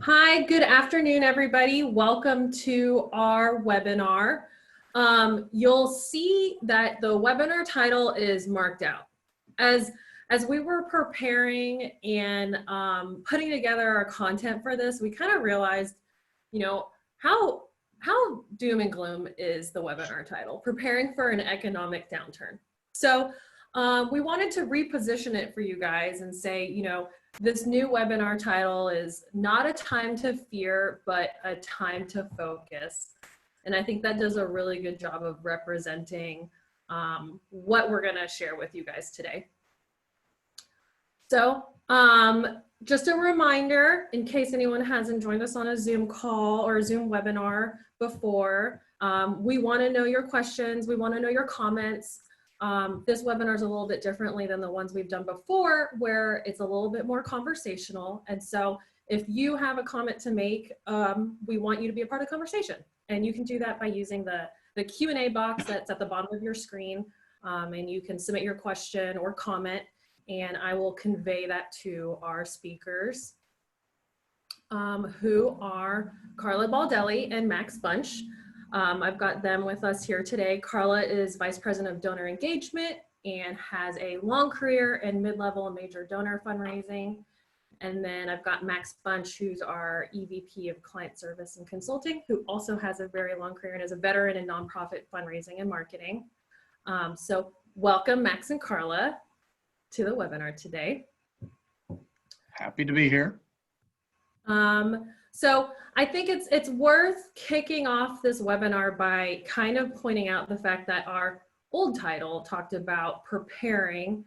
Hi, good afternoon, everybody. Welcome to our webinar. You'll see that the webinar title is marked out. As we were preparing and putting together our content for this, we kind of realized, how doom and gloom is the webinar title, Preparing for an Economic Downturn. So we wanted to reposition it for you guys and say, this new webinar title is not a time to fear, but a time to focus. And I think that does a really good job of representing what we're gonna share with you guys today. So just a reminder, in case anyone hasn't joined us on a Zoom call or a Zoom webinar before, we wanna know your questions, we wanna know your comments. This webinar is a little bit differently than the ones we've done before, where it's a little bit more conversational. And so if you have a comment to make, we want you to be a part of the conversation. And you can do that by using the Q&A box that's at the bottom of your screen. And you can submit your question or comment, and I will convey that to our speakers, who are Karla Baldelli and Max Bunch. I've got them with us here today. Karla is Vice President of Donor Engagement and has a long career in mid-level and major donor fundraising. And then I've got Max Bunch, who's our EVP of Client Service and Consulting, who also has a very long career and is a veteran in nonprofit fundraising and marketing. So welcome, Max and Karla, to the webinar today. Happy to be here. So I think it's worth kicking off this webinar by kind of pointing out the fact that our old title talked about preparing,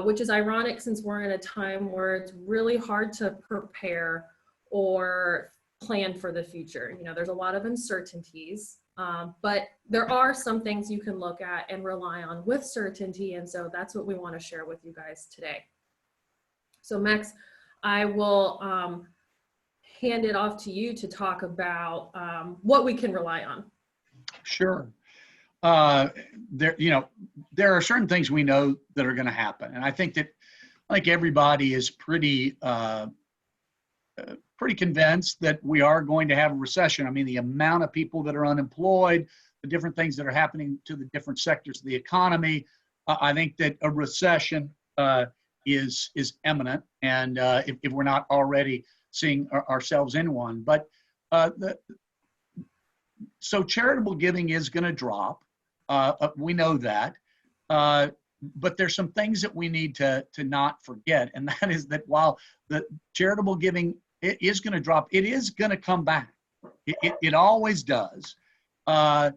which is ironic since we're in a time where it's really hard to prepare or plan for the future. There's a lot of uncertainties, but there are some things you can look at and rely on with certainty. And so that's what we want to share with you guys today. So Max, I will hand it off to you to talk about what we can rely on. Sure. There are certain things we know that are going to happen, and I think everybody is pretty convinced that we are going to have a recession. I mean, the amount of people that are unemployed, the different things that are happening to the different sectors of the economy. I think that a recession is imminent, and if we're not already seeing ourselves in one. But so charitable giving is going to drop. We know that. But there's some things that we need to not forget, and that is that while the charitable giving is going to drop, it is going to come back. It always does. But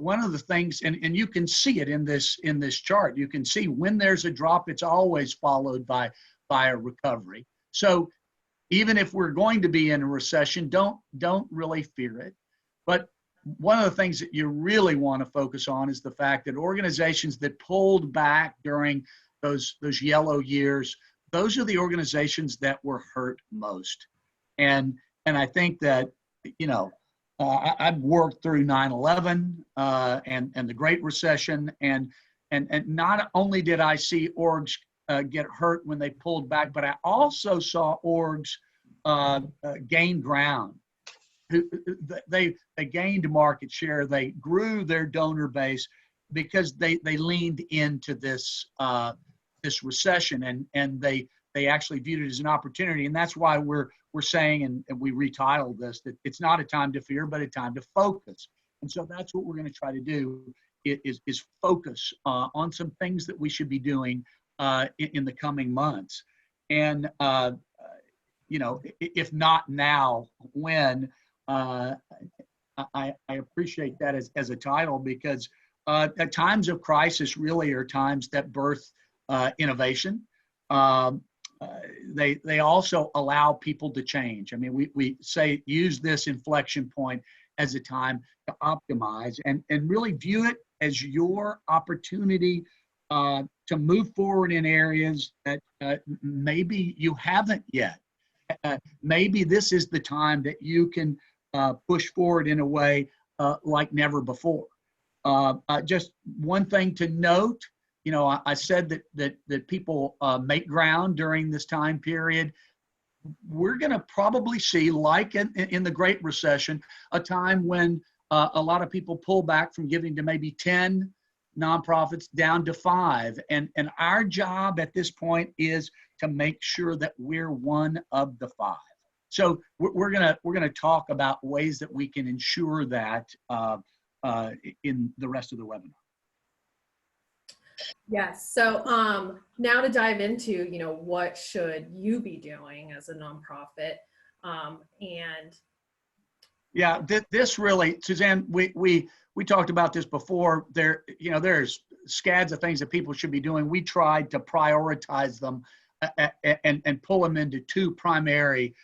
one of the things, and you can see it in this chart, you can see when there's a drop, it's always followed by a recovery. So even if we're going to be in a recession, don't really fear it. But one of the things that you really want to focus on is the fact that organizations that pulled back during those yellow years, those are the organizations that were hurt most. And I think that, I've worked through 9/11 and the Great Recession, and not only did I see orgs get hurt when they pulled back, but I also saw orgs gain ground. They gained market share. They grew their donor base because they leaned into this recession, and they actually viewed it as an opportunity. And that's why we're saying, and we retitled this, that it's not a time to fear, but a time to focus. And so that's what we're going to try to do is focus on some things that we should be doing in the coming months. And if not now, when? I appreciate that as a title, because at times of crisis really are times that birth innovation. They also allow people to change. I mean, we say use this inflection point as a time to optimize and really view it as your opportunity to move forward in areas that maybe you haven't yet. Maybe this is the time that you can push forward in a way like never before. Just one thing to note, I said that people make ground during this time period. we're going to probably see, like in the Great Recession, a time when a lot of people pull back from giving to maybe 10 nonprofits down to 5. And our job at this point is to make sure that we're one of the 5. So we're gonna talk about ways that we can ensure that in the rest of the webinar. Yes. So now to dive into, what should you be doing as a nonprofit? And yeah, this really, Suzanne, we talked about this before. There's scads of things that people should be doing. We tried to prioritize them and pull them into 2 primary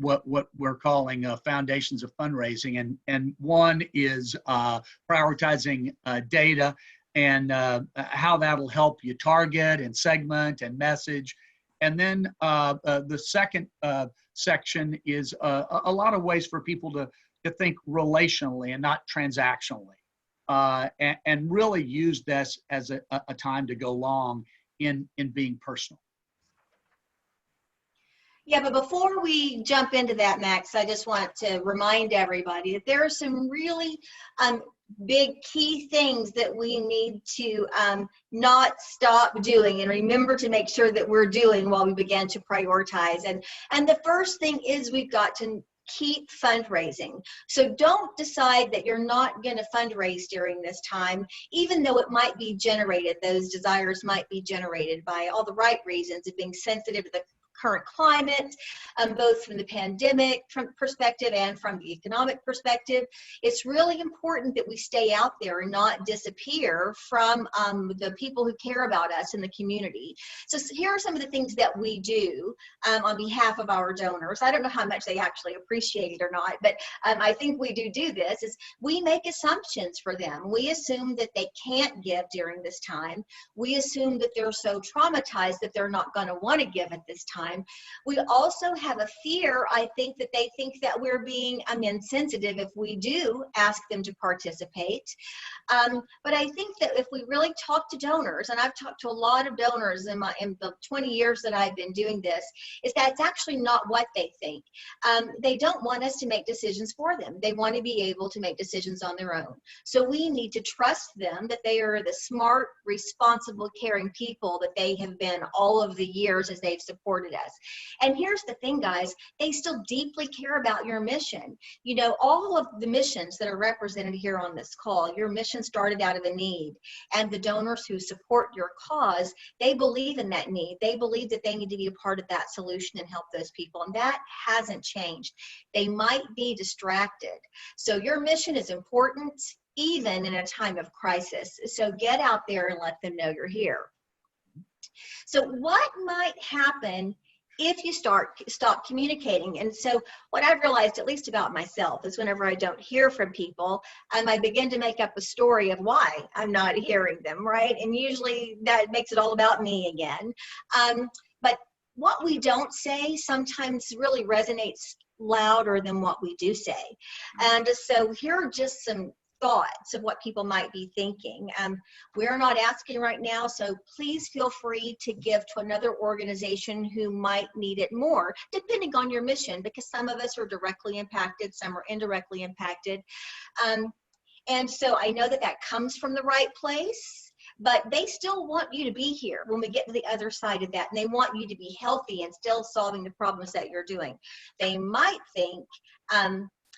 what we're calling foundations of fundraising, and one is prioritizing data and how that'll help you target and segment and message. And then the second section is a lot of ways for people to think relationally and not transactionally, and really use this as a time to go long in being personal. Yeah, but before we jump into that, Max, I just want to remind everybody that there are some really big key things that we need to not stop doing and remember to make sure that we're doing while we begin to prioritize. And the first thing is we've got to keep fundraising. So don't decide that you're not going to fundraise during this time, even though it might be generated, those desires might be generated by all the right reasons of being sensitive to the current climate, both from the pandemic perspective and from the economic perspective. It's really important that we stay out there and not disappear from the people who care about us in the community. So here are some of the things that we do on behalf of our donors. I don't know how much they actually appreciate it or not, but I think we do this, is we make assumptions for them. We assume that they can't give during this time. We assume that they're so traumatized that they're not going to want to give at this time. We also have a fear, I think, that they think that we're being insensitive if we do ask them to participate. But I think that if we really talk to donors, and I've talked to a lot of donors in the 20 years that I've been doing this, is that it's actually not what they think. They don't want us to make decisions for them. They want to be able to make decisions on their own. So we need to trust them that they are the smart, responsible, caring people that they have been all of the years as they've supported us. And here's the thing, guys, they still deeply care about your mission. All of the missions that are represented here on this call, your mission started out of a need, and the donors who support your cause, they believe in that need. They believe that they need to be a part of that solution and help those people, and that hasn't changed. They might be distracted. So your mission is important even in a time of crisis. So get out there and let them know you're here. So what might happen if you stop communicating? And so what I've realized, at least about myself, is whenever I don't hear from people, I begin to make up a story of why I'm not hearing them, right? And usually that makes it all about me again. But what we don't say sometimes really resonates louder than what we do say. And so here are just some thoughts of what people might be thinking. We're not asking right now, so please feel free to give to another organization who might need it more, depending on your mission, because some of us are directly impacted, some are indirectly impacted. And so I know that that comes from the right place, but they still want you to be here when we get to the other side of that, and they want you to be healthy and still solving the problems that you're doing. They might think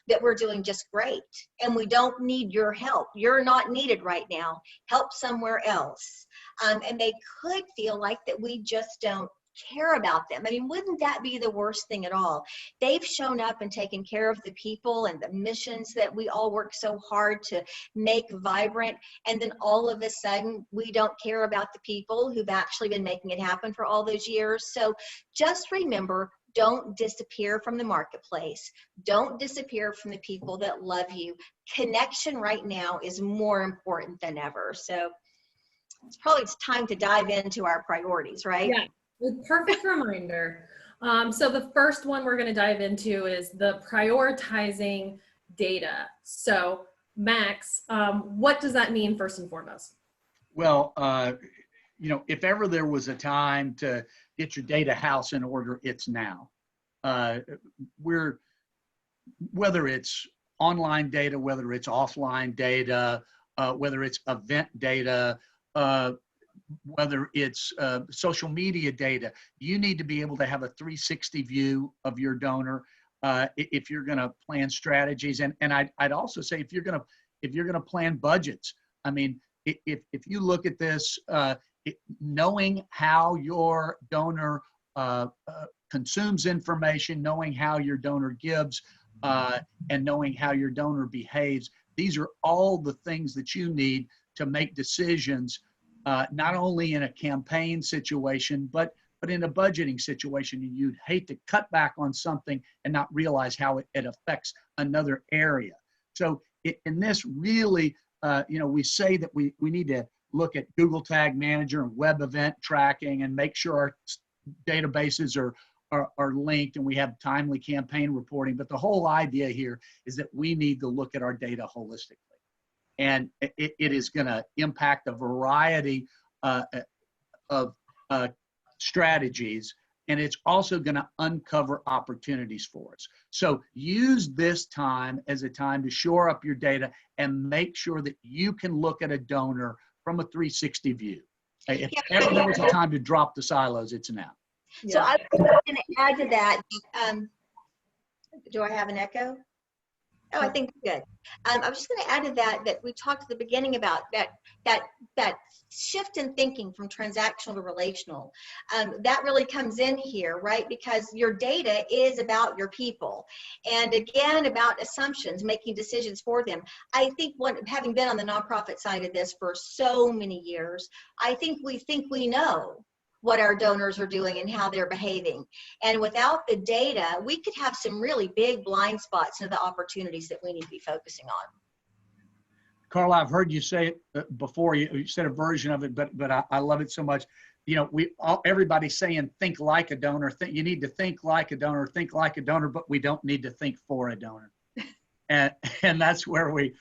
that we're doing just great and we don't need your help. You're not needed right now. Help somewhere else. And they could feel like that we just don't care about them. I mean, wouldn't that be the worst thing at all? They've shown up and taken care of the people and the missions that we all work so hard to make vibrant, and then all of a sudden we don't care about the people who've actually been making it happen for all those years. So just remember, don't disappear from the marketplace. Don't disappear from the people that love you. Connection right now is more important than ever. So it's time to dive into our priorities, right? Yeah, perfect reminder. So the first one we're going to dive into is the prioritizing data. So Max, what does that mean first and foremost? Well, if ever there was a time to get your data house in order, it's now. Whether it's online data, whether it's offline data, whether it's event data, whether it's social media data, you need to be able to have a 360 view of your donor if you're going to plan strategies. And I'd also say if you're going to plan budgets, I mean, if you look at this, knowing how your donor consumes information, knowing how your donor gives, and knowing how your donor behaves, these are all the things that you need to make decisions, not only in a campaign situation, but in a budgeting situation. You'd hate to cut back on something and not realize how it affects another area. So in this really, we say that we need to look at Google Tag Manager and web event tracking and make sure our databases are linked and we have timely campaign reporting. But the whole idea here is that we need to look at our data holistically. And it is going to impact a variety of strategies, and it's also going to uncover opportunities for us. So use this time as a time to shore up your data and make sure that you can look at a donor from a 360 view. If ever there was a time to drop the silos, it's now. So I was going to add to that. Do I have an echo? Oh, I think good. I was just going to add to that we talked at the beginning about that shift in thinking from transactional to relational. That really comes in here, right? Because your data is about your people, and again about assumptions, making decisions for them. I think having been on the nonprofit side of this for so many years, I think we know what our donors are doing and how they're behaving. And without the data, we could have some really big blind spots into the opportunities that we need to be focusing on. Karla, I've heard you say it before. You said a version of it, but I love it so much. Everybody's saying think like a donor. You need to think like a donor, but we don't need to think for a donor. And that's where we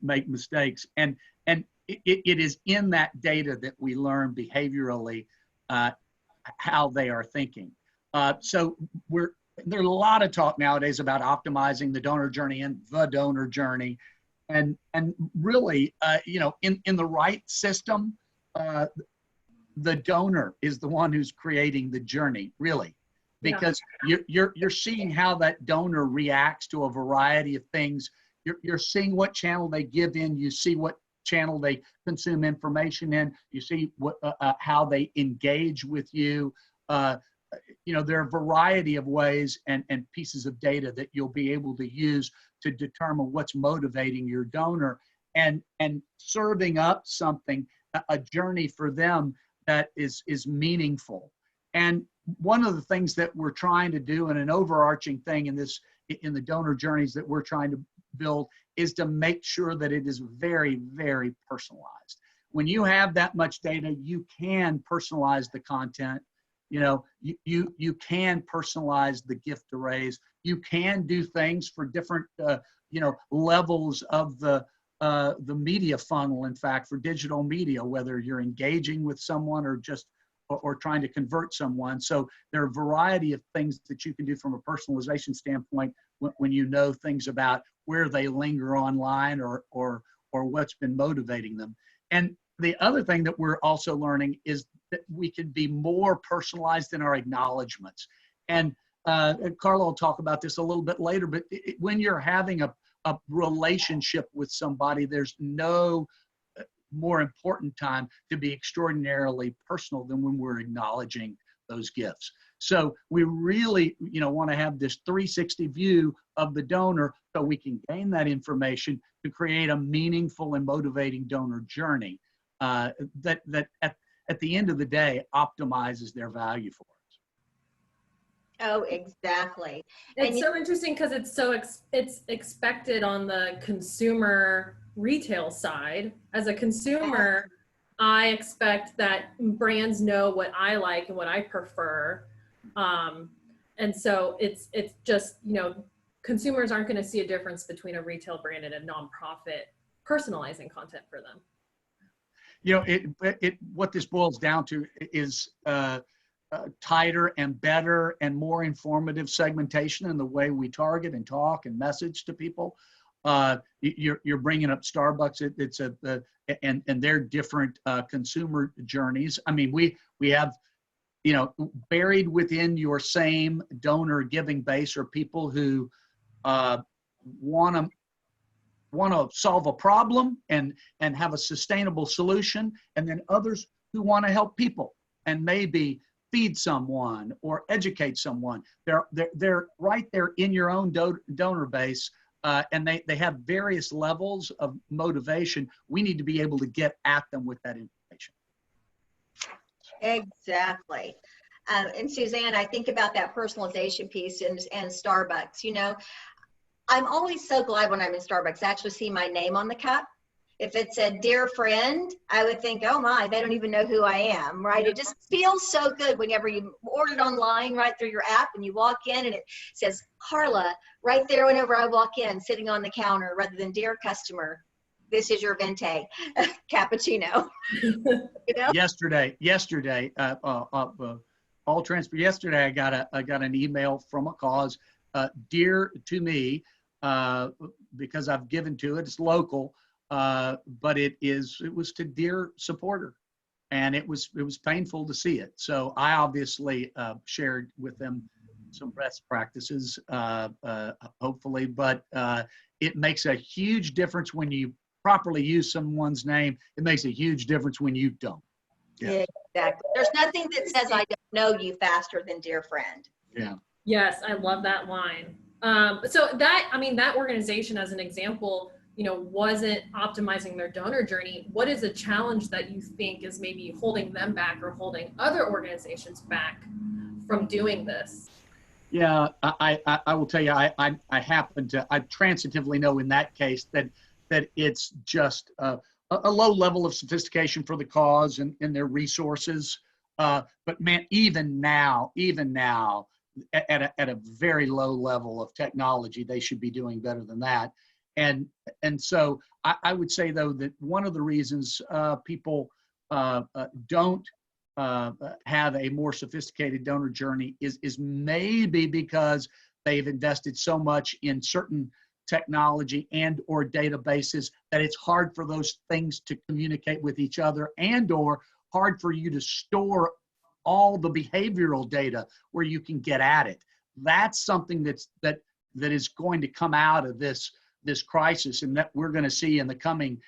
make mistakes. And it is in that data that we learn behaviorally how they are thinking. So there's a lot of talk nowadays about optimizing the donor journey and the donor journey, and really, in the right system, the donor is the one who's creating the journey, really, because you're seeing how that donor reacts to a variety of things. You're seeing what channel they give in. You see what channel they consume information in. You see how they engage with you. There are a variety of ways and pieces of data that you'll be able to use to determine what's motivating your donor and serving up something, a journey for them that is meaningful. And one of the things that we're trying to do, and an overarching thing in the donor journeys that we're trying to build, is to make sure that it is very, very personalized. When you have that much data, you can personalize the content. You can personalize the gift arrays. You can do things for different levels of the media funnel. In fact, for digital media, whether you're engaging with someone or trying to convert someone. So there are a variety of things that you can do from a personalization standpoint when you know things about where they linger online or what's been motivating them. And the other thing that we're also learning is that we can be more personalized in our acknowledgments. And Karla will talk about this a little bit later, but when you're having a relationship with somebody, there's no more important time to be extraordinarily personal than when we're acknowledging those gifts. So we really, want to have this 360 view of the donor so we can gain that information to create a meaningful and motivating donor journey that at the end of the day optimizes their value for us. Oh, exactly. It's so interesting because it's expected on the consumer retail side. As a consumer, I expect that brands know what I like and what I prefer. And so it's just, consumers aren't going to see a difference between a retail brand and a nonprofit personalizing content for them. What this boils down to is tighter and better and more informative segmentation in the way we target and talk and message to people. You're bringing up Starbucks. It's and their different consumer journeys. I mean, we have, you know, buried within your same donor giving base are people who want to solve a problem and have a sustainable solution, and then others who want to help people and maybe feed someone or educate someone. They're right there in your own donor base, and they have various levels of motivation. We need to be able to get at them with that information. Exactly. And Suzanne, I think about that personalization piece and Starbucks. You know, I'm always so glad when I'm in Starbucks, I actually see my name on the cup. If it said dear friend, I would think, oh my, they don't even know who I am, right? It just feels so good whenever you order it online right through your app and you walk in and it says Karla right there whenever I walk in, sitting on the counter, rather than dear customer, this is your venti cappuccino. You know? Yesterday, all transfer. Yesterday, I got an email from a cause, dear to me, because I've given to it. It's local. But it was to dear supporter, and it was painful to see it. So I obviously shared with them some best practices, hopefully, but it makes a huge difference when you properly use someone's name. It makes a huge difference when you don't. Yeah, exactly. There's nothing that says I don't know you faster than dear friend. Yeah. Yes, I love that line. So that organization, as an example, you know, wasn't optimizing their donor journey. What is a challenge that you think is maybe holding them back or holding other organizations back from doing this? Yeah, I will tell you, I happen to, I transitively know in that case that it's just a low level of sophistication for the cause and their resources. But man, even now, at a very low level of technology, they should be doing better than that. And so I would say, though, that one of the reasons people don't have a more sophisticated donor journey is maybe because they've invested so much in certain technology and or databases that it's hard for those things to communicate with each other, and or hard for you to store all the behavioral data where you can get at it. That's something that is going to come out of this crisis, and that we're going to see in the coming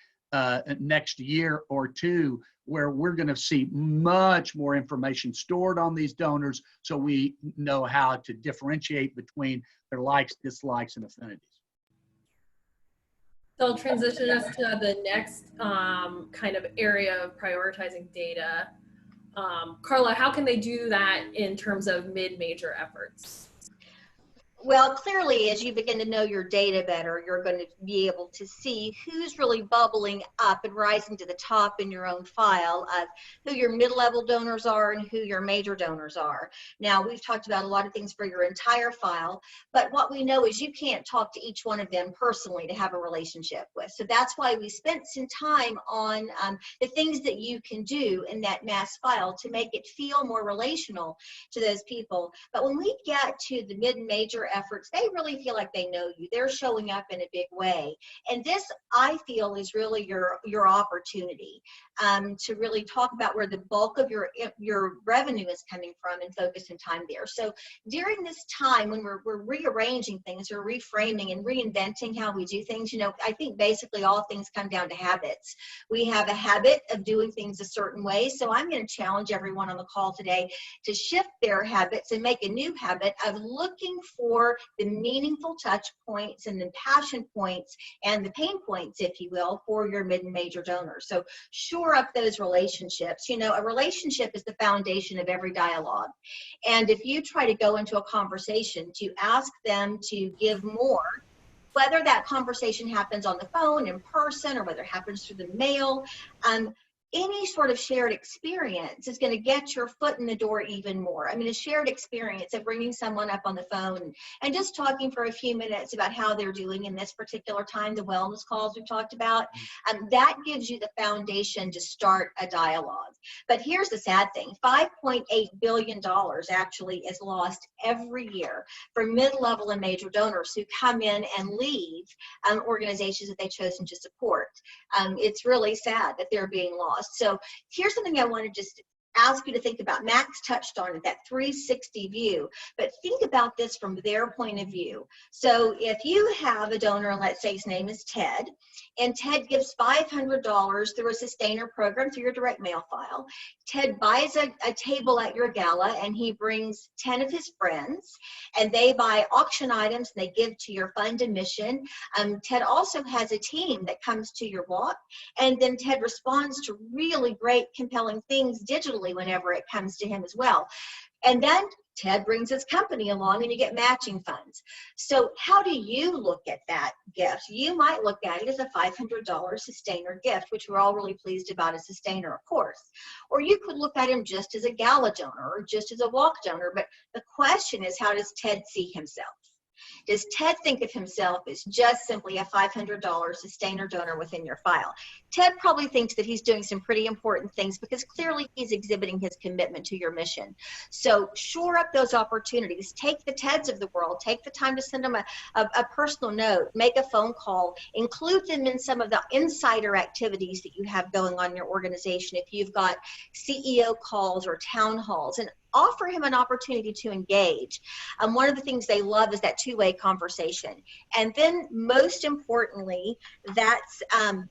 next year or two, where we're going to see much more information stored on these donors, so we know how to differentiate between their likes, dislikes, and affinities. So I'll transition us to the next kind of area of prioritizing data. Karla, how can they do that in terms of MidMajor efforts? Well, clearly, as you begin to know your data better, you're going to be able to see who's really bubbling up and rising to the top in your own file of who your mid-level donors are and who your major donors are. Now, we've talked about a lot of things for your entire file, but what we know is you can't talk to each one of them personally to have a relationship with. So that's why we spent some time on the things that you can do in that mass file to make it feel more relational to those people. But when we get to the mid-major efforts, they really feel like they know you. They're showing up in a big way. And this, I feel, is really your opportunity to really talk about where the bulk of your revenue is coming from and focus some time there. So during this time when we're rearranging things or reframing and reinventing how we do things, you know, I think basically all things come down to habits. We have a habit of doing things a certain way. So I'm going to challenge everyone on the call today to shift their habits and make a new habit of looking for the meaningful touch points and the passion points and the pain points, if you will, for your mid and major donors. So shore up those relationships. You know, a relationship is the foundation of every dialogue. And if you try to go into a conversation to ask them to give more, whether that conversation happens on the phone, in person, or whether it happens through the mail, any sort of shared experience is going to get your foot in the door even more. I mean, a shared experience of bringing someone up on the phone and just talking for a few minutes about how they're doing in this particular time, the wellness calls we've talked about, that gives you the foundation to start a dialogue. But here's the sad thing, $5.8 billion actually is lost every year for mid-level and major donors who come in and leave organizations that they've chosen to support. It's really sad that they're being lost. So here's something I want to just ask you to think about. Max touched on it, that 360 view, but think about this from their point of view. So if you have a donor, let's say his name is Ted, and Ted gives $500 through a sustainer program through your direct mail file. Ted buys a table at your gala and he brings 10 of his friends and they buy auction items and they give to your fund and mission. Ted also has a team that comes to your walk, and then Ted responds to really great, compelling things digitally whenever it comes to him as well. And then Ted brings his company along and you get matching funds. So how do you look at that gift? You might look at it as a $500 sustainer gift, which we're all really pleased about a sustainer, of course. Or you could look at him just as a gala donor or just as a walk donor. But the question is, how does Ted see himself? Does Ted think of himself as just simply a $500 sustainer donor within your file? Ted probably thinks that he's doing some pretty important things because clearly he's exhibiting his commitment to your mission. So shore up those opportunities. Take the Teds of the world. Take the time to send them a personal note. Make a phone call. Include them in some of the insider activities that you have going on in your organization. If you've got CEO calls or town halls, and offer him an opportunity to engage. One of the things they love is that two-way conversation. And then most importantly, that's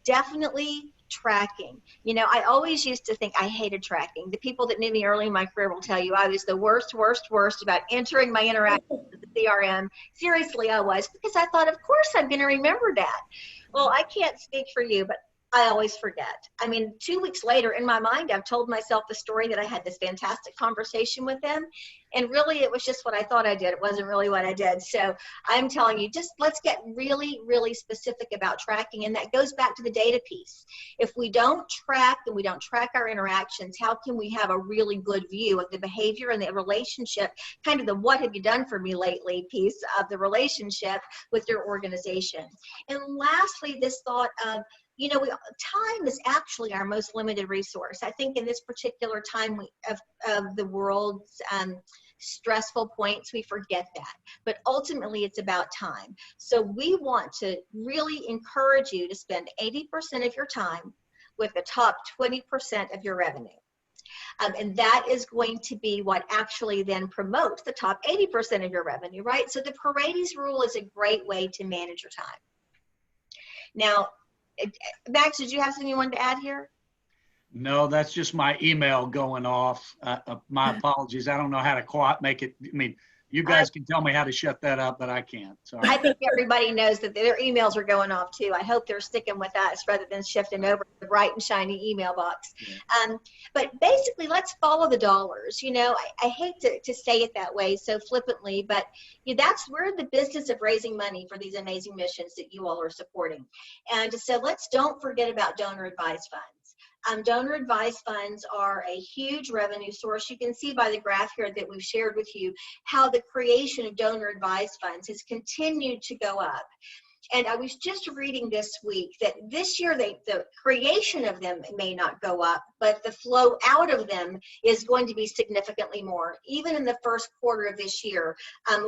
definitely tracking. You know, I always used to think I hated tracking. The people that knew me early in my career will tell you I was the worst about entering my interactions with the CRM. Seriously, I was, because I thought, of course I'm going to remember that. Well, I can't speak for you, but I always forget. I mean, 2 weeks later, in my mind, I've told myself the story that I had this fantastic conversation with them. And really, it was just what I thought I did. It wasn't really what I did. So I'm telling you, just let's get really, really specific about tracking. And that goes back to the data piece. If we don't track and we don't track our interactions, how can we have a really good view of the behavior and the relationship, kind of the what have you done for me lately piece of the relationship with your organization? And lastly, this thought of, you know, time is actually our most limited resource. I think in this particular time of the world's stressful points, we forget that. But ultimately, it's about time. So we want to really encourage you to spend 80% of your time with the top 20% of your revenue. And that is going to be what actually then promotes the top 80% of your revenue, right? So the Paredes rule is a great way to manage your time. Now, Max, did you have something you wanted to add here? No, that's just my email going off. My apologies. I don't know how to make it. I mean, you guys can tell me how to shut that up, but I can't. Sorry. I think everybody knows that their emails are going off too. I hope they're sticking with us rather than shifting over to the bright and shiny email box. Yeah. But basically, let's follow the dollars. You know, I hate to say it that way so flippantly, but we're in the business of raising money for these amazing missions that you all are supporting. And so let's don't forget about donor-advised funds. Donor-advised funds are a huge revenue source. You can see by the graph here that we've shared with you how the creation of donor-advised funds has continued to go up. And I was just reading this week that this year the creation of them may not go up, but the flow out of them is going to be significantly more. Even in the first quarter of this year,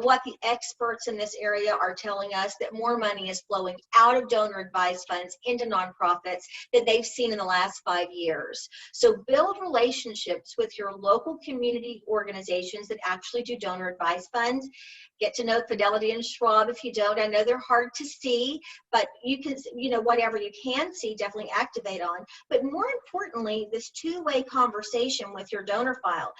what the experts in this area are telling us that more money is flowing out of donor-advised funds into nonprofits than they've seen in the last 5 years. So build relationships with your local community organizations that actually do donor-advised funds. Get to know Fidelity and Schwab if you don't. I know they're hard to see, but you can, whatever you can see, definitely activate on. But more importantly, this two-way conversation with your donor file.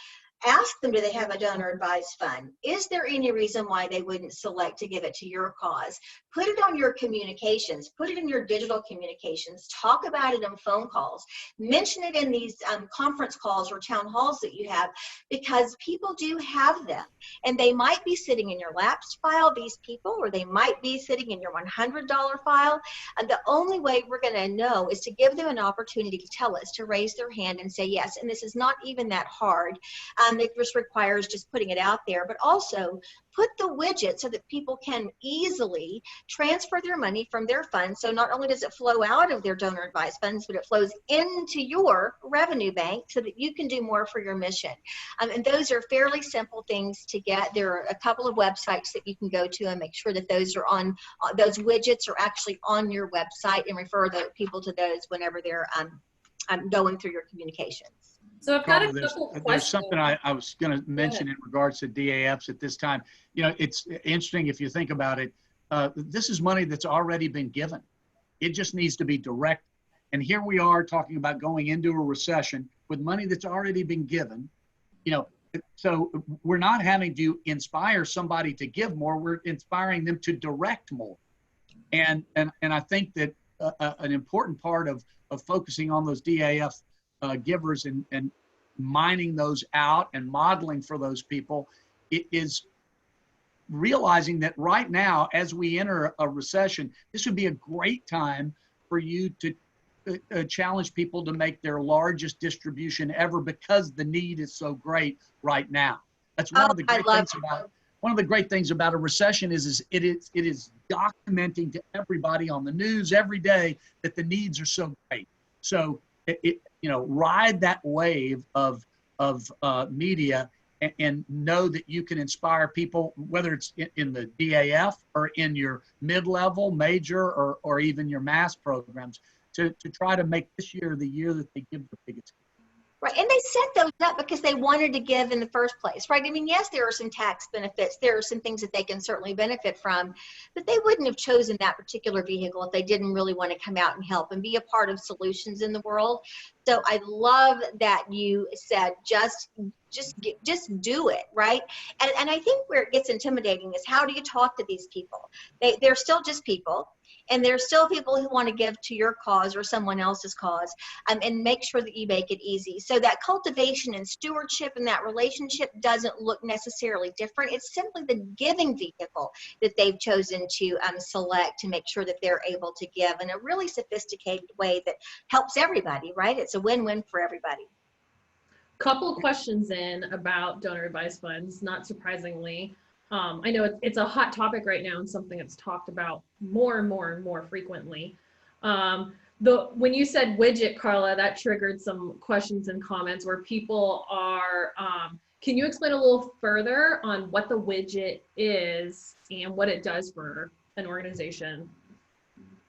ask them, do they have a donor advised fund? Is there any reason why they wouldn't select to give it to your cause? Put it on your communications, put it in your digital communications, talk about it on phone calls, mention it in these conference calls or town halls that you have, because people do have them, and they might be sitting in your lapsed file, these people, or they might be sitting in your $100 file. And the only way we're going to know is to give them an opportunity to tell us, to raise their hand and say yes. And this is not even that hard. It just requires just putting it out there, but also put the widget so that people can easily transfer their money from their funds. So not only does it flow out of their donor advised funds, but it flows into your revenue bank so that you can do more for your mission. And those are fairly simple things to get. There are a couple of websites that you can go to and make sure that those are on, those widgets are actually on your website, and refer the people to those whenever they're going through your communications. So I've got Karla, a couple questions. there's something I was going to mention in regards to DAFs at this time. You know, it's interesting if you think about it. This is money that's already been given. It just needs to be direct. And here we are talking about going into a recession with money that's already been given. You know, so we're not having to inspire somebody to give more. We're inspiring them to direct more. And I think that an important part of focusing on those DAF givers and mining those out and modeling for those people, it is realizing that right now, as we enter a recession, this would be a great time for you to challenge people to make their largest distribution ever, because the need is so great right now. That's one of the great things about one of the great things about a recession is it is documenting to everybody on the news every day that the needs are so great. So ride that wave of media and know that you can inspire people, whether it's in the DAF or in your mid-level, major, or even your mass programs, to try to make this year the year that they give the biggest. Right, and they set those up because they wanted to give in the first place, right? I mean, yes, there are some tax benefits. There are some things that they can certainly benefit from, but they wouldn't have chosen that particular vehicle if they didn't really want to come out and help and be a part of solutions in the world. So I love that you said just do it, right? And I think where it gets intimidating is, how do you talk to these people? They're still just people. And there's still people who want to give to your cause or someone else's cause, and make sure that you make it easy. So that cultivation and stewardship and that relationship doesn't look necessarily different. It's simply the giving vehicle that they've chosen to select to make sure that they're able to give in a really sophisticated way that helps everybody, right? It's a win-win for everybody. Couple questions in about donor advised funds, not surprisingly. I know it's a hot topic right now and something that's talked about more and more and more frequently. When you said widget, Karla, that triggered some questions and comments where people are, can you explain a little further on what the widget is and what it does for an organization?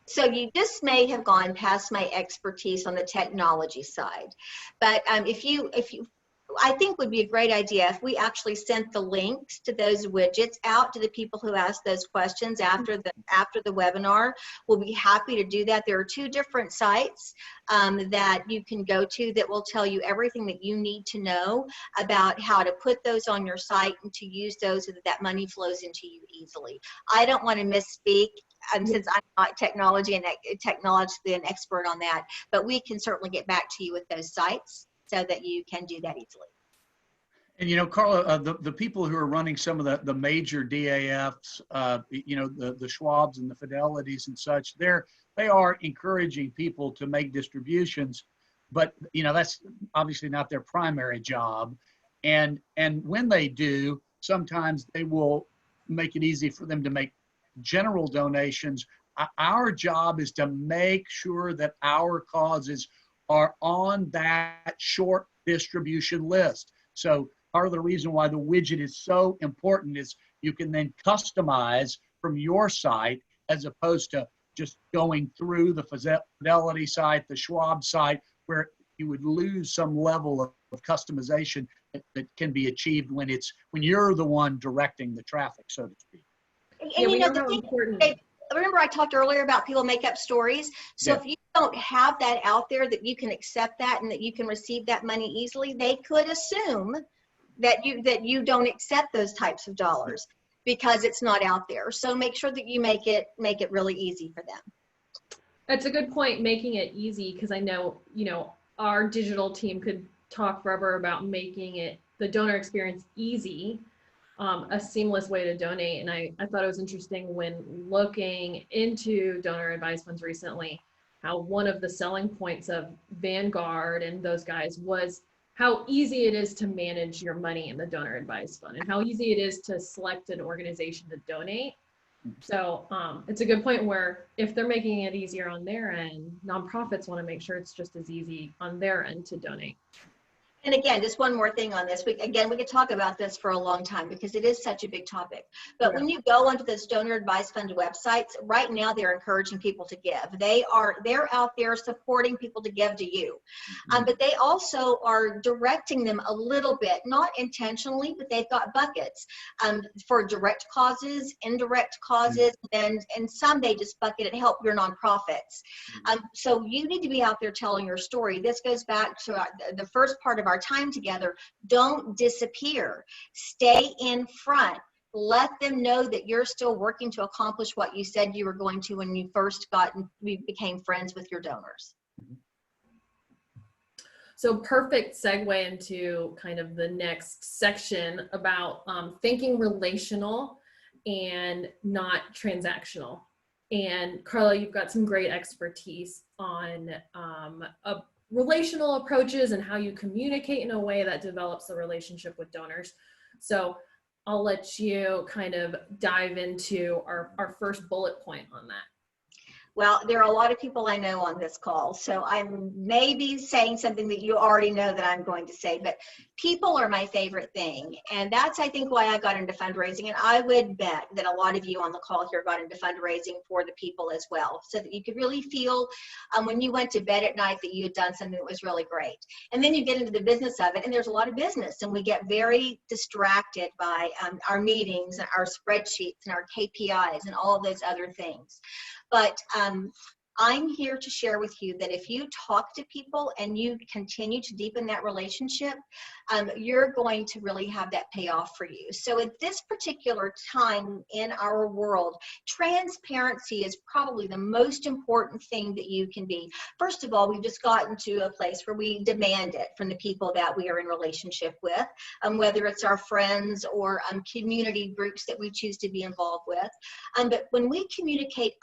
So you just may have gone past my expertise on the technology side, but I think would be a great idea if we actually sent the links to those widgets out to the people who asked those questions after the webinar. We'll be happy to do that. There are 2 different sites that you can go to that will tell you everything that you need to know about how to put those on your site and to use those so that that money flows into you easily. I don't want to misspeak, since I'm not technologically an expert on that, but we can certainly get back to you with those sites so that you can do that easily. And Karla, the people who are running some of the major DAFs, the Schwabs and the Fidelities and such, they are encouraging people to make distributions, but that's obviously not their primary job. And when they do, sometimes they will make it easy for them to make general donations. Our job is to make sure that our causes are on that short distribution list. So part of the reason why the widget is so important is you can then customize from your site, as opposed to just going through the Fidelity site, the Schwab site, where you would lose some level of customization that can be achieved when you're the one directing the traffic, so to speak. And remember I talked earlier about people make up stories. So if you don't have that out there, that you can accept that and that you can receive that money easily, they could assume that you don't accept those types of dollars because it's not out there. So make sure that you make it really easy for them. That's a good point, making it easy, because I know, our digital team could talk forever about making it, the donor experience, easy, a seamless way to donate. And I thought it was interesting when looking into donor advised funds recently, how one of the selling points of Vanguard and those guys was how easy it is to manage your money in the donor advised fund and how easy it is to select an organization to donate. So it's a good point where if they're making it easier on their end, nonprofits want to make sure it's just as easy on their end to donate. And again, just one more thing on this. We could talk about this for a long time because it is such a big topic. But when you go onto those donor advised fund websites, right now they're encouraging people to give. They're out there supporting people to give to you. But they also are directing them a little bit, not intentionally, but they've got buckets for direct causes, indirect causes, and some they just bucket it, help your nonprofits. So you need to be out there telling your story. This goes back to the first part of our time together. Don't disappear. Stay in front. Let them know that you're still working to accomplish what you said you were going to when you first we became friends with your donors. So perfect segue into kind of the next section about thinking relational and not transactional. And Karla, you've got some great expertise on relational approaches and how you communicate in a way that develops the relationship with donors. So I'll let you kind of dive into our first bullet point on that. Well, there are a lot of people I know on this call, so I may be saying something that you already know that I'm going to say, but people are my favorite thing. And that's, I think, why I got into fundraising. And I would bet that a lot of you on the call here got into fundraising for the people as well, so that you could really feel when you went to bed at night that you had done something that was really great. And then you get into the business of it, and there's a lot of business, and we get very distracted by our meetings and our spreadsheets and our KPIs and all of those other things. But I'm here to share with you that if you talk to people and you continue to deepen that relationship, you're going to really have that payoff for you. So at this particular time in our world, transparency is probably the most important thing that you can be. First of all, we've just gotten to a place where we demand it from the people that we are in relationship with, whether it's our friends or community groups that we choose to be involved with. But when we communicate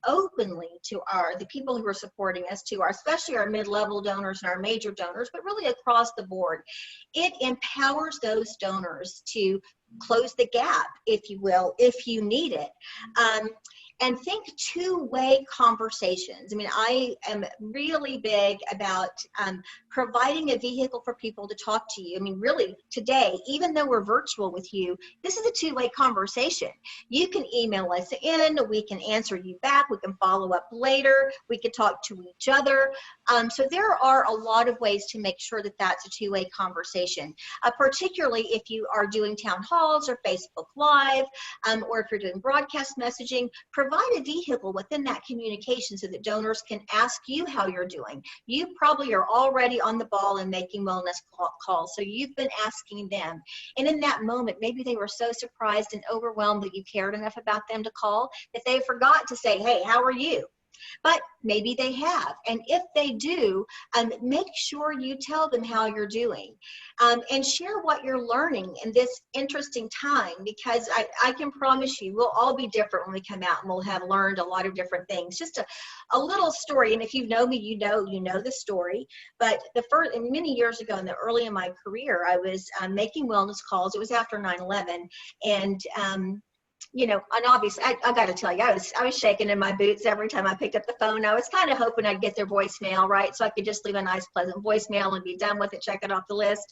openly to the people who are supporting us, to especially our mid-level donors and our major donors, but really across the board, it empowers those donors to close the gap, if you will, if you need it. And think two-way conversations. I mean, I am really big about providing a vehicle for people to talk to you. I mean, really, today, even though we're virtual with you, this is a two-way conversation. You can email us in, we can answer you back, we can follow up later, we can talk to each other. So there are a lot of ways to make sure that that's a two-way conversation, particularly if you are doing town halls or Facebook Live, or if you're doing broadcast messaging. Provide a vehicle within that communication so that donors can ask you how you're doing. You probably are already on the ball and making wellness calls, so you've been asking them. And in that moment, maybe they were so surprised and overwhelmed that you cared enough about them to call that they forgot to say, hey, how are you? But maybe they have. And if they do, make sure you tell them how you're doing, and share what you're learning in this interesting time, because I can promise you we'll all be different when we come out, and we'll have learned a lot of different things. Just a little story, and if you know me, you know the story. But many years ago, early in my career, I was making wellness calls. It was after 9/11, and you know, and obviously, I got to tell you, I was shaking in my boots every time I picked up the phone. I was kind of hoping I'd get their voicemail, right? So I could just leave a nice, pleasant voicemail and be done with it, check it off the list.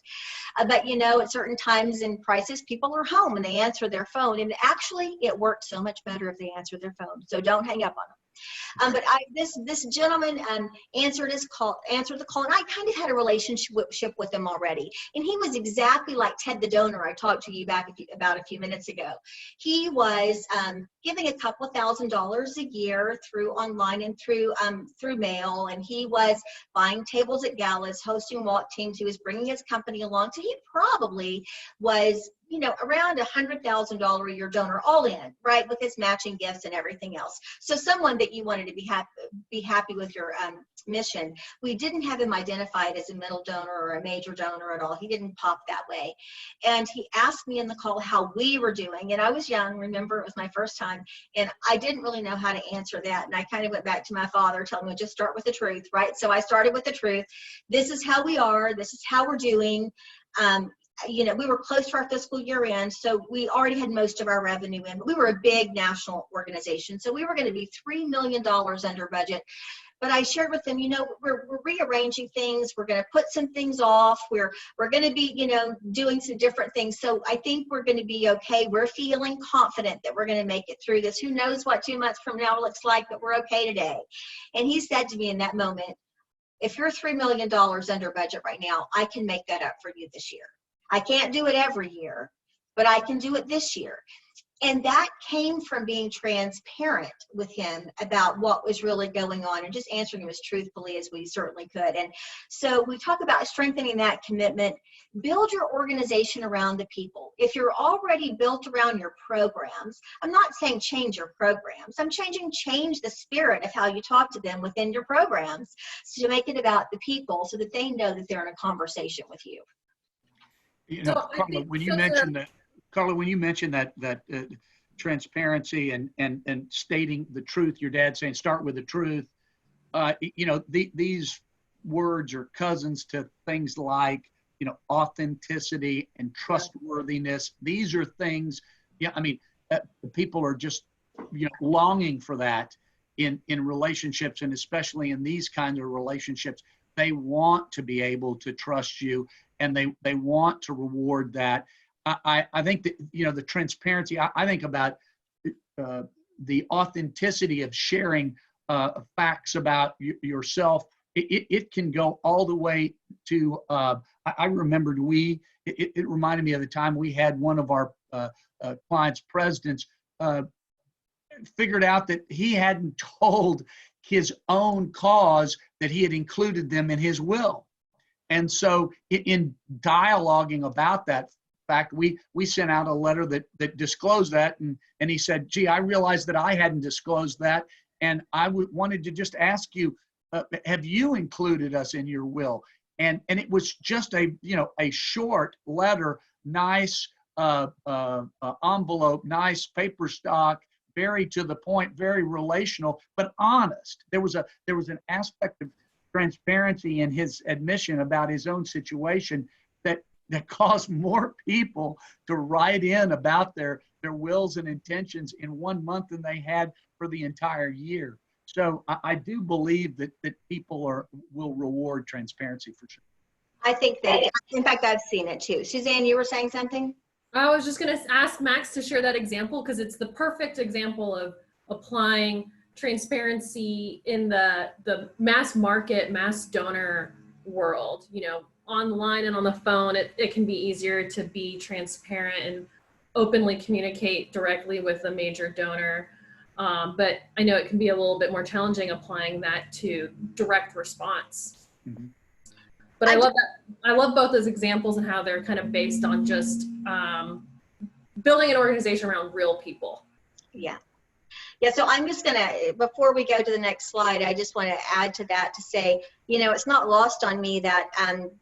But, you know, at certain times and prices, people are home and they answer their phone. And actually, it works so much better if they answer their phone. So don't hang up on them. But this gentleman answered the call, and I kind of had a relationship with him already. And he was exactly like Ted the donor I talked to you about a few minutes ago. He was giving a couple $1,000s a year through online and through mail, and he was buying tables at galas, hosting walk teams. He was bringing his company along, so he probably was, you know, around $100,000 a year donor, all in, right, with his matching gifts and everything else. So someone that you wanted to be happy with your mission. We didn't have him identified as a middle donor or a major donor at all. He didn't pop that way. And he asked me in the call how we were doing. And I was young, remember, it was my first time, and I didn't really know how to answer that. And I kind of went back to my father, telling me, just start with the truth, right? So I started with the truth. This is how we are. This is how we're doing. You know, we were close to our fiscal year end, so we already had most of our revenue in. But we were a big national organization, so we were going to be $3 million under budget. But I shared with them, you know, we're rearranging things. We're going to put some things off. We're going to be, you know, doing some different things. So I think we're going to be okay. We're feeling confident that we're going to make it through this. Who knows what 2 months from now looks like, but we're okay today. And he said to me in that moment, if you're $3 million under budget right now, I can make that up for you this year. I can't do it every year, but I can do it this year. And that came from being transparent with him about what was really going on and just answering him as truthfully as we certainly could. And so we talk about strengthening that commitment. Build your organization around the people. If you're already built around your programs, I'm not saying change your programs. I'm change the spirit of how you talk to them within your programs, so to make it about the people so that they know that they're in a conversation with you. You know, Karla, when you mentioned that transparency and stating the truth, your dad saying start with the truth, you know, these words are cousins to things like, you know, authenticity and trustworthiness. These are things, yeah, I mean, people are just, you know, longing for that in relationships, and especially in these kinds of relationships. They want to be able to trust you, and they want to reward that. I think that, you know, the transparency, I think about the authenticity of sharing facts about yourself. It can go all the way to, I remembered it reminded me of the time we had one of our clients' presidents figured out that he hadn't told his own cause that he had included them in his will. And so in dialoguing about that fact, we sent out a letter that disclosed that. And he said, gee, I realized that I hadn't disclosed that. And I wanted to just ask you, have you included us in your will? And it was just a short letter, nice envelope, nice paper stock, very to the point, very relational, but honest. There was an aspect of transparency in his admission about his own situation that caused more people to write in about their wills and intentions in 1 month than they had for the entire year. So I do believe that people will reward transparency for sure. I think that, in fact, I've seen it too. Suzanne, you were saying something? I was just going to ask Max to share that example, because it's the perfect example of applying transparency in the mass market, mass donor world. You know, online and on the phone, it can be easier to be transparent and openly communicate directly with a major donor. But I know it can be a little bit more challenging applying that to direct response. Mm-hmm. But I love that. I love both those examples and how they're kind of based on just building an organization around real people. Yeah. Yeah, so I'm just gonna, before we go to the next slide, I just want to add to that to say, you know, it's not lost on me that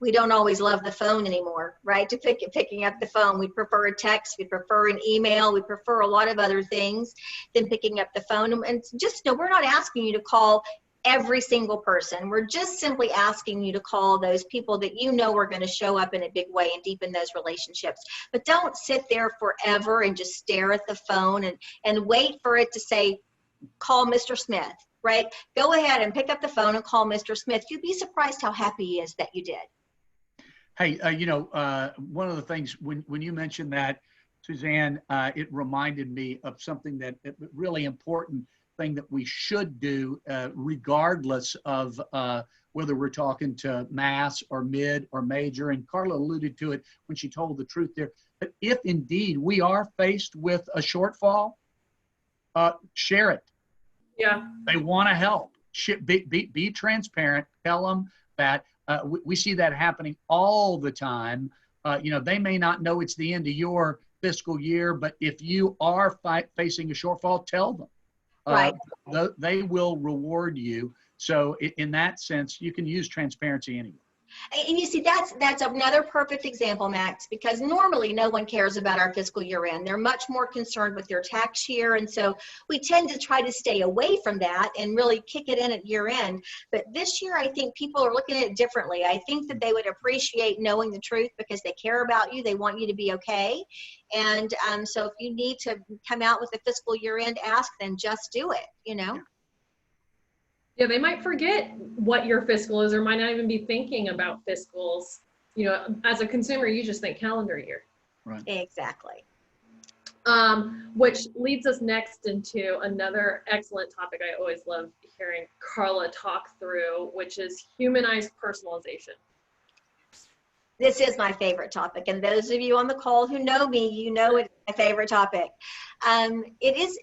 we don't always love the phone anymore, right? Picking up the phone, we prefer a text, we prefer an email, we prefer a lot of other things than picking up the phone. And just know, we're not asking you to call every single person. We're just simply asking you to call those people that you know are going to show up in a big way and deepen those relationships. But don't sit there forever and just stare at the phone and wait for it to say, call Mr. Smith, right? Go ahead and pick up the phone and call Mr. Smith. You'd be surprised how happy he is that you did. Hey, you know, one of the things when you mentioned that, Suzanne, it reminded me of something that really important thing that we should do, regardless of whether we're talking to mass or mid or major. And Karla alluded to it when she told the truth there. But if indeed we are faced with a shortfall, share it. Yeah. They want to help. Be transparent. Tell them that we see that happening all the time. They may not know it's the end of your fiscal year, but if you are facing a shortfall, tell them. Right. They will reward you. So in that sense, you can use transparency anyway. And you see, that's another perfect example, Max, because normally no one cares about our fiscal year end. They're much more concerned with their tax year. And so we tend to try to stay away from that and really kick it in at year end. But this year, I think people are looking at it differently. I think that they would appreciate knowing the truth because they care about you. They want you to be okay. And so if you need to come out with a fiscal year end ask, then just do it, Yeah. Yeah, they might forget what your fiscal is or might not even be thinking about fiscals. As a consumer, you just think calendar year. Right. Exactly. Which leads us next into another excellent topic I always love hearing Karla talk through, which is humanized personalization. This is my favorite topic, and those of you on the call who know me, you know it's my favorite topic. It is,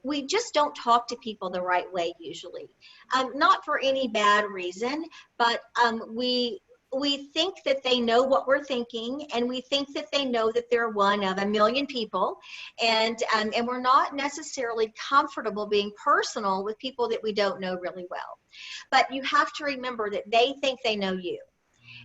we just don't talk to people the right way usually. Not for any bad reason, but we think that they know what we're thinking, and we think that they know that they're one of a million people, and we're not necessarily comfortable being personal with people that we don't know really well. But you have to remember that they think they know you.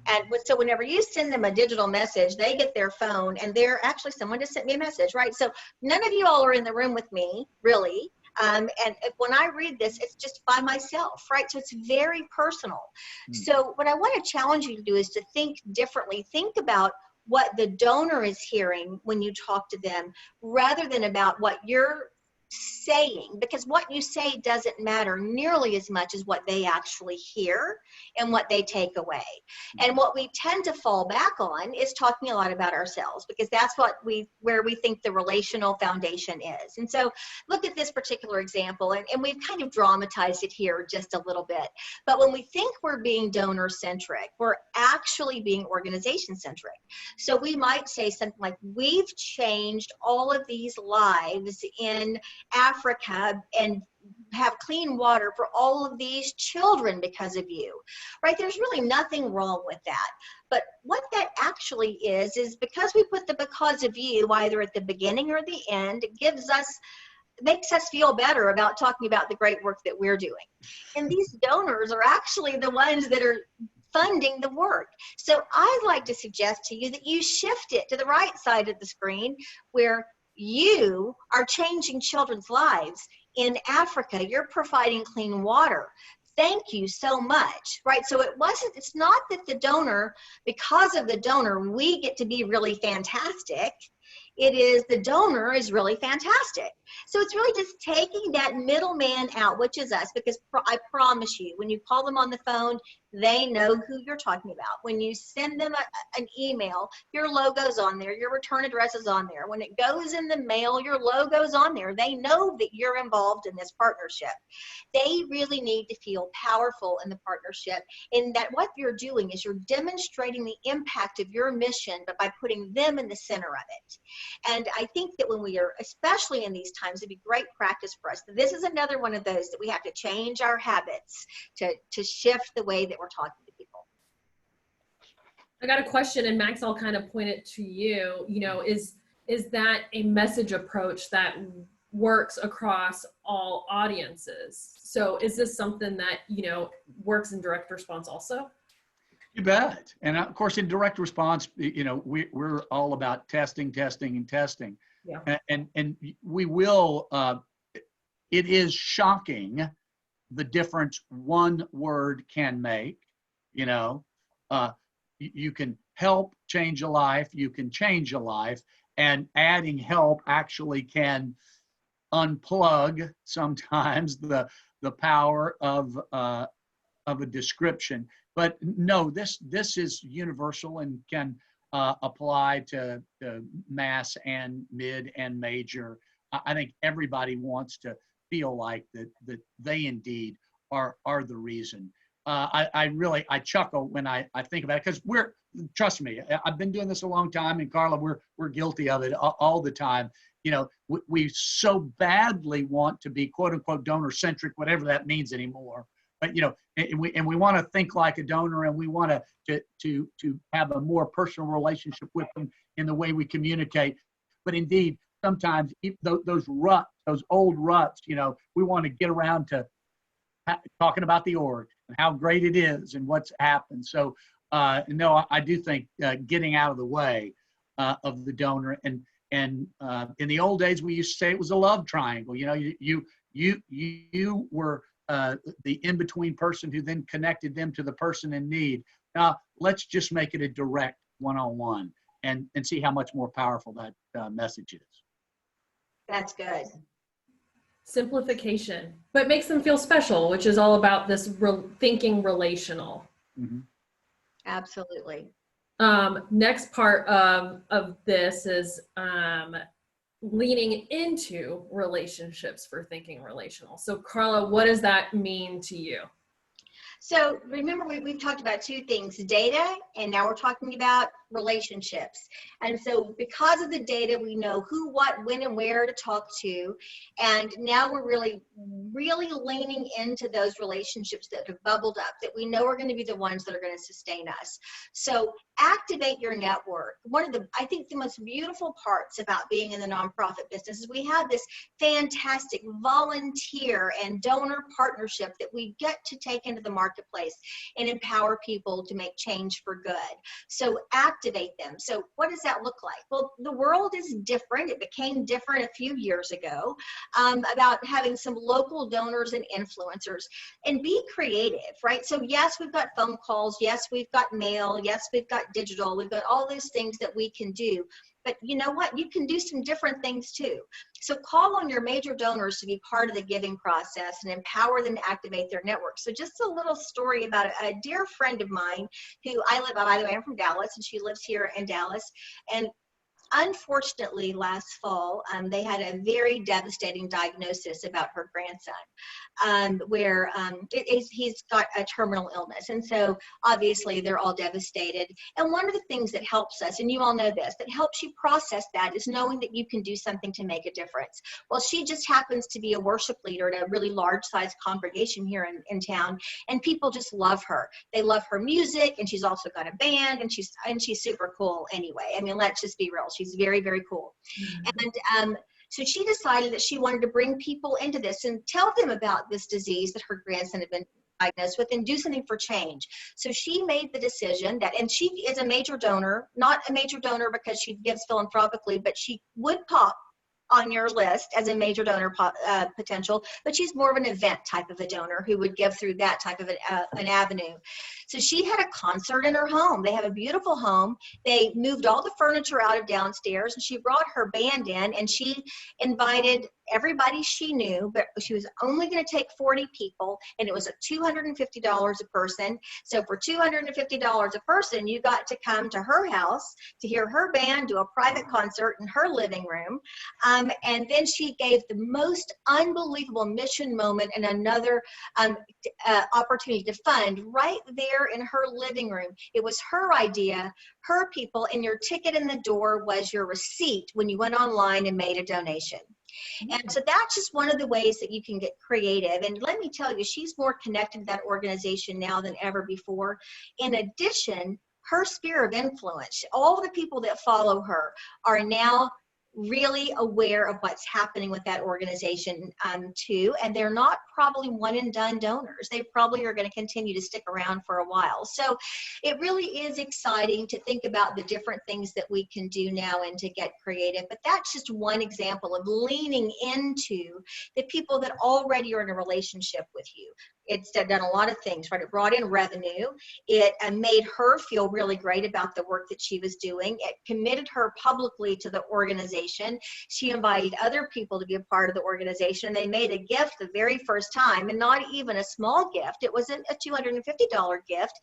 And so whenever you send them a digital message, they get their phone and they're actually, someone just sent me a message, right? So none of you all are in the room with me, really. And when I read this, it's just by myself, right? So it's very personal. So what I want to challenge you to do is to think differently. Think about what the donor is hearing when you talk to them rather than about what you're saying, because what you say doesn't matter nearly as much as what they actually hear and what they take away. And what we tend to fall back on is talking a lot about ourselves, because that's where we think the relational foundation is. And so look at this particular example, and we've kind of dramatized it here just a little bit. But when we think we're being donor centric, we're actually being organization centric. So we might say something like, we've changed all of these lives in Africa and have clean water for all of these children because of you, right? There's really nothing wrong with that. But what that actually is because we put the because of you either at the beginning or the end, it makes us feel better about talking about the great work that we're doing. And these donors are actually the ones that are funding the work. So I'd like to suggest to you that you shift it to the right side of the screen where you are changing children's lives in Africa. You're providing clean water. Thank you so much, right? So it's not that the donor, because of the donor, we get to be really fantastic. It is the donor is really fantastic. So it's really just taking that middleman out, which is us, because I promise you, when you call them on the phone, they know who you're talking about. When you send them an email, your logo's on there, your return address is on there. When it goes in the mail, your logo's on there. They know that you're involved in this partnership. They really need to feel powerful in the partnership, in that what you're doing is you're demonstrating the impact of your mission, but by putting them in the center of it. And I think that when we are, especially in these times, it'd be great practice for us. This is another one of those that we have to change our habits to shift the way that we're talking to people. I got a question, and Max, I'll kind of point it to you. Is that a message approach that works across all audiences? So is this something that, works in direct response also? You bet. And of course, in direct response, we're all about testing. Yeah. And we will, it is shocking the difference one word can make. You can help change a life, you can change a life, and adding help actually can unplug sometimes the power of a description. But no, this is universal and can apply to mass and mid and major. I think everybody wants to feel like that they indeed are the reason. I chuckle when I think about it, because trust me, I've been doing this a long time, and Karla, we're guilty of it all the time. You know, we so badly want to be quote unquote donor centric, whatever that means anymore. But you know, and we want to think like a donor, and we want to have a more personal relationship with them in the way we communicate. But indeed, sometimes those old ruts, you know, we want to get around to talking about the org and how great it is and what's happened. So no, I do think getting out of the way of the donor, and in the old days we used to say it was a love triangle. You know, you were the in-between person who then connected them to the person in need. Now let's just make it a direct one-on-one and see how much more powerful that message is. That's good. Simplification, but makes them feel special, which is all about this thinking relational. Mm-hmm. Absolutely. Next part of this is leaning into relationships for thinking relational. So Karla, what does that mean to you? So remember, we've talked about two things, data, and now we're talking about relationships. And so because of the data, we know who, what, when, and where to talk to. And now we're really leaning into those relationships that have bubbled up, that we know are going to be the ones that are going to sustain us. So activate your network. I think the most beautiful parts about being in the nonprofit business is we have this fantastic volunteer and donor partnership that we get to take into the marketplace and empower people to make change for good. So activate them. So what does that look like? Well, the world is different. It became different a few years ago about having some local donors and influencers, and be creative, right? So yes, we've got phone calls. Yes, we've got mail. Yes, we've got digital. We've got all those things that we can do. But you know what? You can do some different things too. So call on your major donors to be part of the giving process and empower them to activate their network. So just a little story about a dear friend of mine who by the way, I'm from Dallas, and she lives here in Dallas. And unfortunately, last fall, they had a very devastating diagnosis about her grandson, where he's got a terminal illness. And so obviously they're all devastated. And one of the things that helps us, and you all know this, that helps you process that is knowing that you can do something to make a difference. Well, she just happens to be a worship leader at a really large size congregation here in town, and people just love her. They love her music, and she's also got a band, and she's super cool anyway. I mean, let's just be real. She's very, very cool. Mm-hmm. And so she decided that she wanted to bring people into this and tell them about this disease that her grandson had been diagnosed with and do something for change. So she made the decision that, and she is a major donor, not a major donor because she gives philanthropically, but she would pop on your list as a major donor potential, but she's more of an event type of a donor who would give through that type of an avenue. So she had a concert in her home. They have a beautiful home. They moved all the furniture out of downstairs, and she brought her band in, and she invited everybody she knew, but she was only going to take 40 people, and it was $250 a person. So for $250 a person, you got to come to her house to hear her band do a private concert in her living room. And then she gave the most unbelievable mission moment and another opportunity to fund right there in her living room. It was her idea, her people, and your ticket in the door was your receipt when you went online and made a donation. And so that's just one of the ways that you can get creative. And let me tell you, she's more connected to that organization now than ever before. In addition, her sphere of influence, all the people that follow her are now really aware of what's happening with that organization too, and they're not probably one and done donors. They probably are going to continue to stick around for a while. So it really is exciting to think about the different things that we can do now and to get creative. But that's just one example of leaning into the people that already are in a relationship with you. It's done a lot of things, right? It brought in revenue. It made her feel really great about the work that she was doing. It committed her publicly to the organization. She invited other people to be a part of the organization. They made a gift the very first time, and not even a small gift. It was a $250 gift,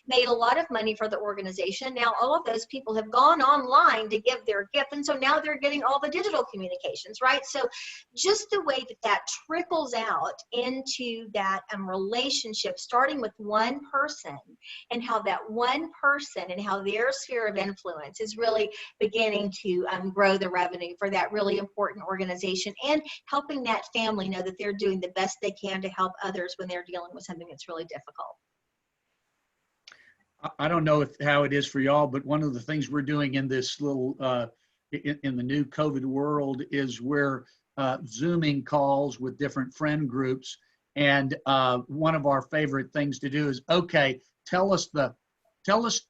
made a lot of money for the organization. Now all of those people have gone online to give their gift, and so now they're getting all the digital communications, right? So just the way that that trickles out into that relationship, starting with one person, and how that one person and how their sphere of influence is really beginning to grow the revenue for that really important organization, and helping that family know that they're doing the best they can to help others when they're dealing with something that's really difficult. I don't know how it is for y'all, but one of the things we're doing in this little, in the new COVID world is we're Zooming calls with different friend groups. And one of our favorite things to do is, okay, tell us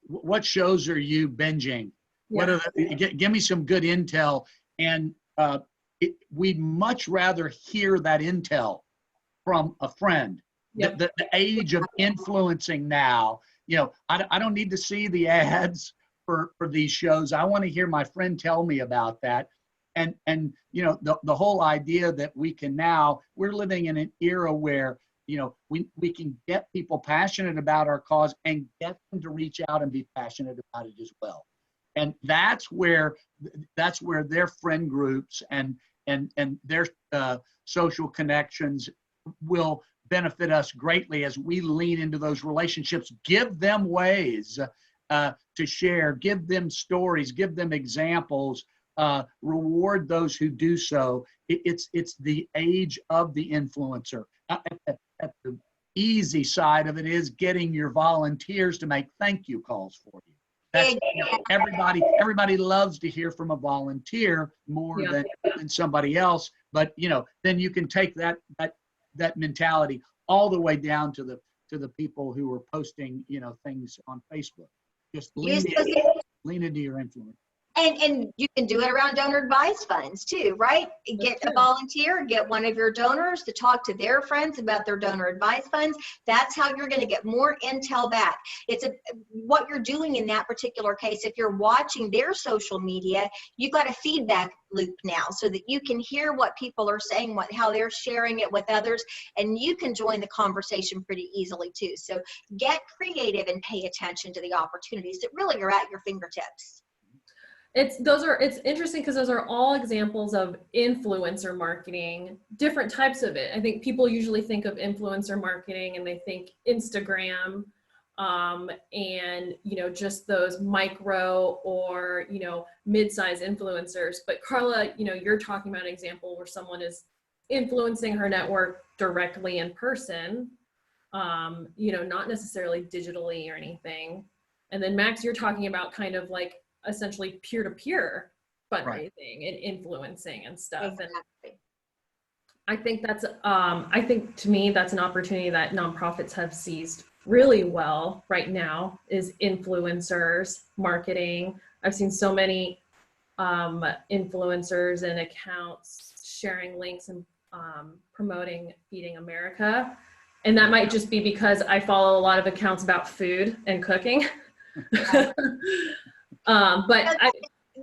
what shows are you binging? What are give me some good intel. And we'd much rather hear that intel from a friend. Yep. The age of influencing now, you know, I don't need to see the ads for these shows. I want to hear my friend tell me about that. And you know, the whole idea that we can now, we're living in an era where, you know, we can get people passionate about our cause and get them to reach out and be passionate about it as well. And that's where their friend groups and their social connections will benefit us greatly as we lean into those relationships. Give them ways to share, give them stories, give them examples, reward those who do so. It's the age of the influencer. At the easy side of it is getting your volunteers to make thank you calls for you. That's, you know, everybody loves to hear from a volunteer more than somebody else. But you know, then you can take that mentality all the way down to the people who are posting, you know, things on Facebook. Just lean into your influence. And you can do it around donor-advised funds too, right? Get a volunteer, get one of your donors to talk to their friends about their donor-advised funds. That's how you're going to get more intel back. It's what you're doing in that particular case. If you're watching their social media, you've got a feedback loop now so that you can hear what people are saying, how they're sharing it with others, and you can join the conversation pretty easily too. So get creative and pay attention to the opportunities that really are at your fingertips. It's interesting because those are all examples of influencer marketing, different types of it. I think people usually think of influencer marketing and they think Instagram, and, you know, just those micro or, you know, mid-size influencers. But Karla, you know, you're talking about an example where someone is influencing her network directly in person, you know, not necessarily digitally or anything. And then Max, you're talking about kind of like essentially peer-to-peer fundraising and influencing and stuff. Exactly. And I think to me, that's an opportunity that nonprofits have seized really well right now, is influencers marketing. I've seen so many influencers and accounts sharing links and promoting Feeding America. And that might just be because I follow a lot of accounts about food and cooking. But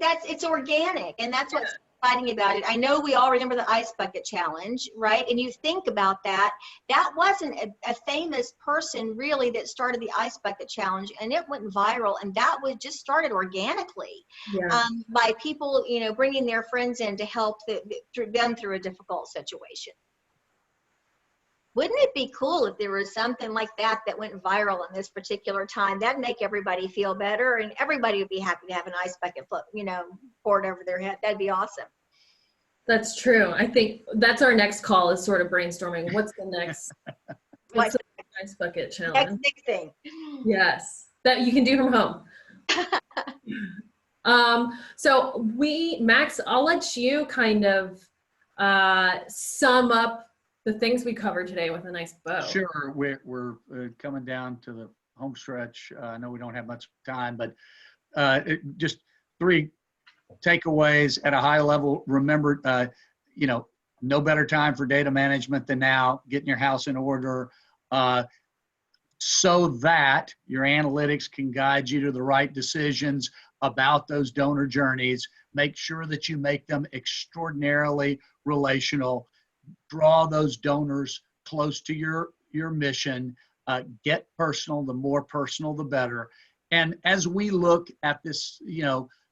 it's organic, and that's what's exciting about it. I know we all remember the Ice Bucket Challenge, right? And you think about that, that wasn't a famous person really that started the Ice Bucket Challenge, and it went viral, and that was just started organically by people, you know, bringing their friends in to help them through a difficult situation. Wouldn't it be cool if there was something like that went viral in this particular time? That'd make everybody feel better, and everybody would be happy to have an ice bucket, you know, poured over their head. That'd be awesome. That's true. I think that's our next call, is sort of brainstorming. What's the next ice bucket challenge? Next big thing. Yes, that you can do from home. So Max, I'll let you kind of sum up the things we covered today with a nice bow. Sure, we're coming down to the home stretch. I know we don't have much time, but just 3 takeaways at a high level. Remember, you know, no better time for data management than now. Getting your house in order. so that your analytics can guide you to the right decisions about those donor journeys. Make sure that you make them extraordinarily relational. Draw those donors close to your mission. Get personal. The more personal, the better. And as we look at this,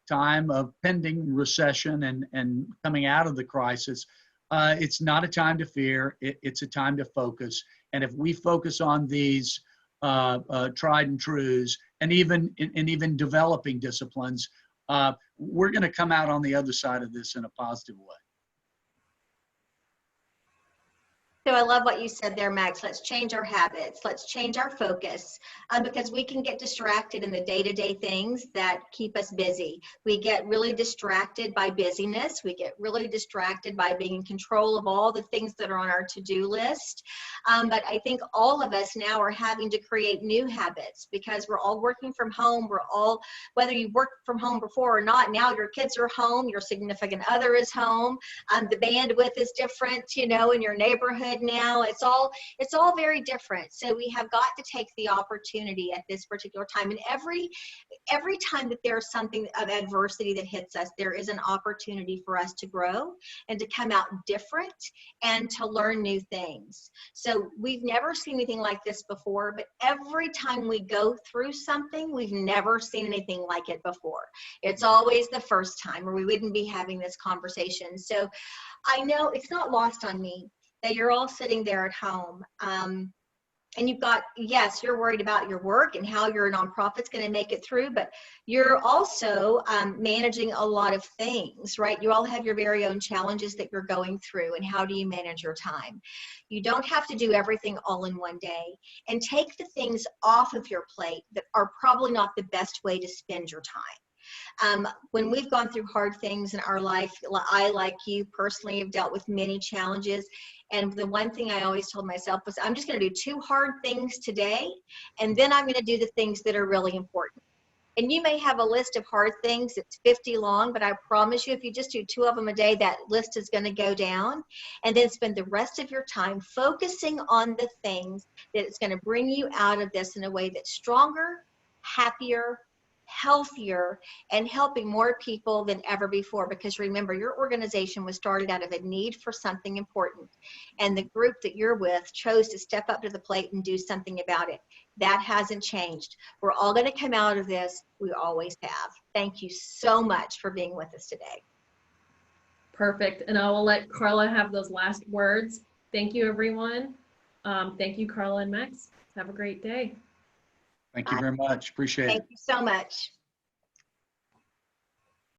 time of pending recession and coming out of the crisis, it's not a time to fear. It's a time to focus. And if we focus on these tried and trues, and even developing disciplines, we're going to come out on the other side of this in a positive way. So I love what you said there, Max. Let's change our habits. Let's change our focus, because we can get distracted in the day-to-day things that keep us busy. We get really distracted by busyness. We get really distracted by being in control of all the things that are on our to-do list. But I think all of us now are having to create new habits, because we're all working from home. Whether you worked from home before or not, now your kids are home, your significant other is home. The bandwidth is different, in your neighborhood now. It's all very different. So we have got to take the opportunity at this particular time. And every time that there's something of adversity that hits us, there is an opportunity for us to grow and to come out different and to learn new things. So we've never seen anything like this before, but every time we go through something, we've never seen anything like it before. It's always the first time, or we wouldn't be having this conversation. So I know it's not lost on me that you're all sitting there at home, and yes, you're worried about your work and how your nonprofit's going to make it through, but you're also managing a lot of things, right? You all have your very own challenges that you're going through, and how do you manage your time? You don't have to do everything all in one day, and take the things off of your plate that are probably not the best way to spend your time. When we've gone through hard things in our life, I, like you personally, have dealt with many challenges. And the one thing I always told myself was, I'm just going to do 2 hard things today, and then I'm going to do the things that are really important. And you may have a list of hard things that's 50 long, but I promise you, if you just do 2 of them a day, that list is going to go down. And then spend the rest of your time focusing on the things that is going to bring you out of this in a way that's stronger, happier, healthier, and helping more people than ever before. Because remember, your organization was started out of a need for something important, and the group that you're with chose to step up to the plate and do something about it. That hasn't changed. We're all going to come out of this. We always have. Thank you so much for being with us today. Perfect. And I will let Karla have those last words. Thank you, everyone. Thank you, Karla and Max. Have a great day. Thank you very much. Appreciate it. Thank you so much.